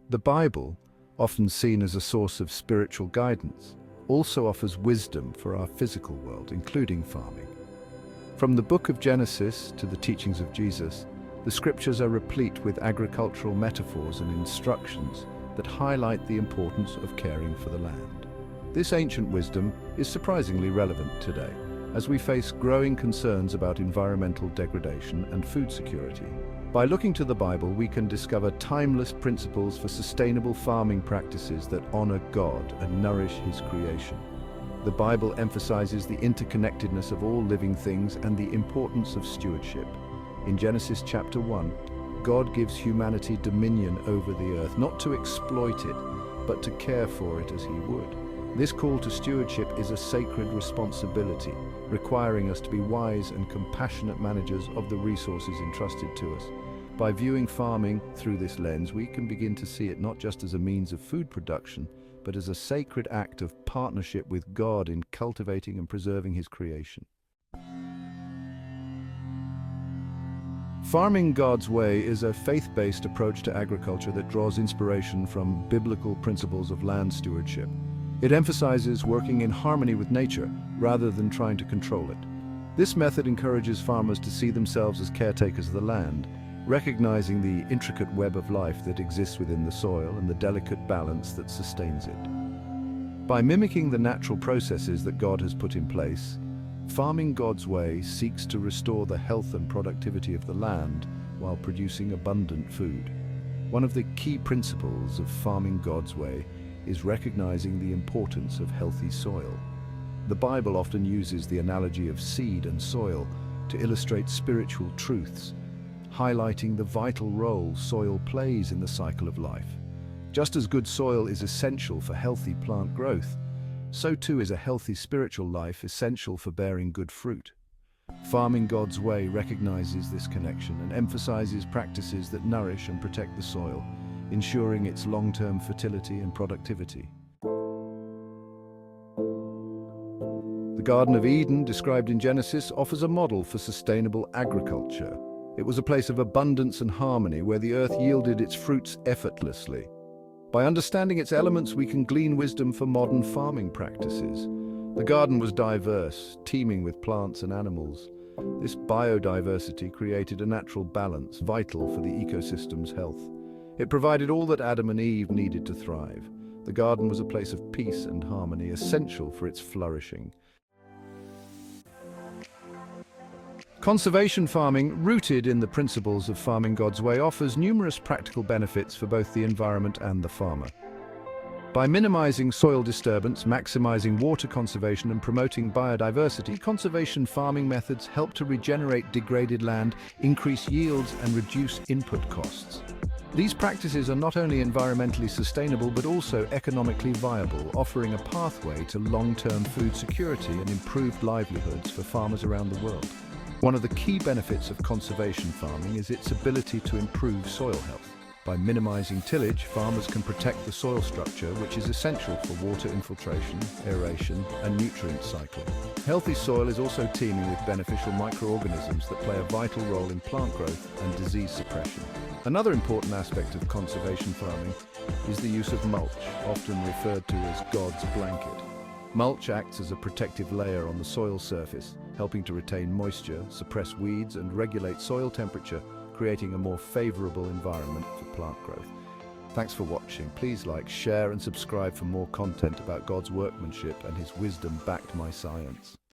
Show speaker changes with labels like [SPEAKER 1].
[SPEAKER 1] The Bible, often seen as a source of spiritual guidance, also offers wisdom for our physical world, including farming. From the book of Genesis to the teachings of Jesus, the scriptures are replete with agricultural metaphors and instructions that highlight the importance of caring for the land. This ancient wisdom is surprisingly relevant today, as we face growing concerns about environmental degradation and food security. By looking to the Bible, we can discover timeless principles for sustainable farming practices that honor God and nourish His creation. The Bible emphasizes the interconnectedness of all living things and the importance of stewardship. In Genesis chapter 1, God gives humanity dominion over the earth, not to exploit it, but to care for it as He would. This call to stewardship is a sacred responsibility, requiring us to be wise and compassionate managers of the resources entrusted to us. By viewing farming through this lens, we can begin to see it not just as a means of food production, but as a sacred act of partnership with God in cultivating and preserving His creation. Farming God's way is a faith-based approach to agriculture that draws inspiration from biblical principles of land stewardship. It emphasizes working in harmony with nature rather than trying to control it. This method encourages farmers to see themselves as caretakers of the land, recognizing the intricate web of life that exists within the soil and the delicate balance that sustains it. By mimicking the natural processes that God has put in place, farming God's way seeks to restore the health and productivity of the land while producing abundant food. One of the key principles of farming God's way is recognizing the importance of healthy soil. The Bible often uses the analogy of seed and soil to illustrate spiritual truths, highlighting the vital role soil plays in the cycle of life. Just as good soil is essential for healthy plant growth, so too is a healthy spiritual life essential for bearing good fruit. Farming God's way recognizes this connection and emphasizes practices that nourish and protect the soil, ensuring its long-term fertility and productivity. The Garden of Eden, described in Genesis, offers a model for sustainable agriculture. It was a place of abundance and harmony where the earth yielded its fruits effortlessly. By understanding its elements, we can glean wisdom for modern farming practices. The garden was diverse, teeming with plants and animals. This biodiversity created a natural balance, vital for the ecosystem's health. It provided all that Adam and Eve needed to thrive. The garden was a place of peace and harmony, essential for its flourishing. Conservation farming, rooted in the principles of farming God's way, offers numerous practical benefits for both the environment and the farmer. By minimizing soil disturbance, maximizing water conservation, and promoting biodiversity, conservation farming methods help to regenerate degraded land, increase yields, and reduce input costs. These practices are not only environmentally sustainable but also economically viable, offering a pathway to long-term food security and improved livelihoods for farmers around the world. One of the key benefits of conservation farming is its ability to improve soil health. By minimizing tillage, farmers can protect the soil structure, which is essential for water infiltration, aeration, and nutrient cycling. Healthy soil is also teeming with beneficial microorganisms that play a vital role in plant growth and disease suppression. Another important aspect of conservation farming is the use of mulch, often referred to as God's blanket. Mulch acts as a protective layer on the soil surface, helping to retain moisture, suppress weeds, and regulate soil temperature, creating a more favorable environment for plant growth. Thanks for watching. Please like, share, and subscribe for more content about God's workmanship and His wisdom backed by science.